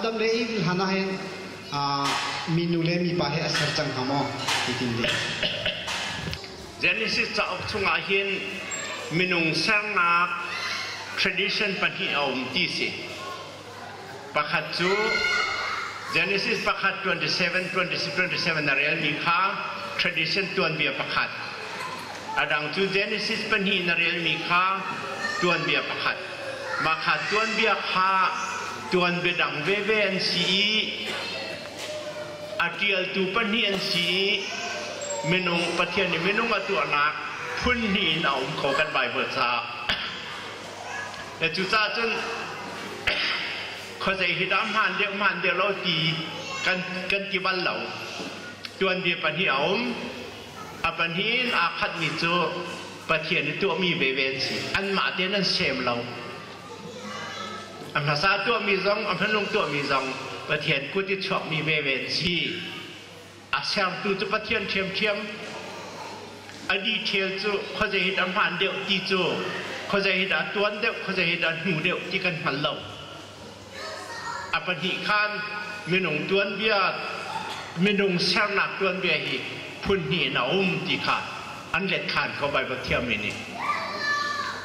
Adam le il hana hen minule mi pahe asar chang hamo itin le Genesis cha op chunga hin minung sarna tradition pathi aum ti si pakhat chu Genesis pakhat 27 na real mi kha tradition tuan bia pakhat adang chu Genesis panhi na real mi kha tuan bia pakhat ma kha tuan bia kha tuan bedang veve an si atial tu panhi an si minung pathian ni minung atu anak phun ni naum ko kan bai bo cha ya chu cha chunเขาจะฮิดามหันเดียวเราตีกันกี่วันเราตัวนเดียปัญหาปัญหาอาคัดมิจูประเทศในตัวมีเวสีอันมาเดียนั้นเชมเราอันภาษาตัวมีซองอันพันลงตัวมีซองประเทศกูที่ชอบมีเวสีอาเซียนตัวจะประเทศเทียมอดีตเทียจูเขาจะฮิดามหันเดียวตีจูเขาจะฮิดาตัวเดียวเขาจะฮิดาหูเดียวที่กันหันเราอปฏิขันมินงตัวนเบียดมินงเสียนักตัวนเบียฮีพุ่นหีน่าติขาดอันเล็ดขาดก็ไปบัเทียมินี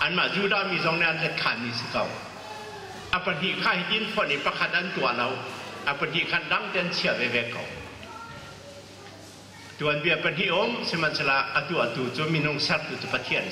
อันมาจูดามีสองเนี่ยอันเล็ดขาดนี่สิเขาอปฏิขันยินฝนประคัดอันตัวเราอปฏิขันดังเดินเฉียบไปเขาตัวนเบียดปฏิสมันสละอตัวจูมินงเสียตัวปฏิเทียน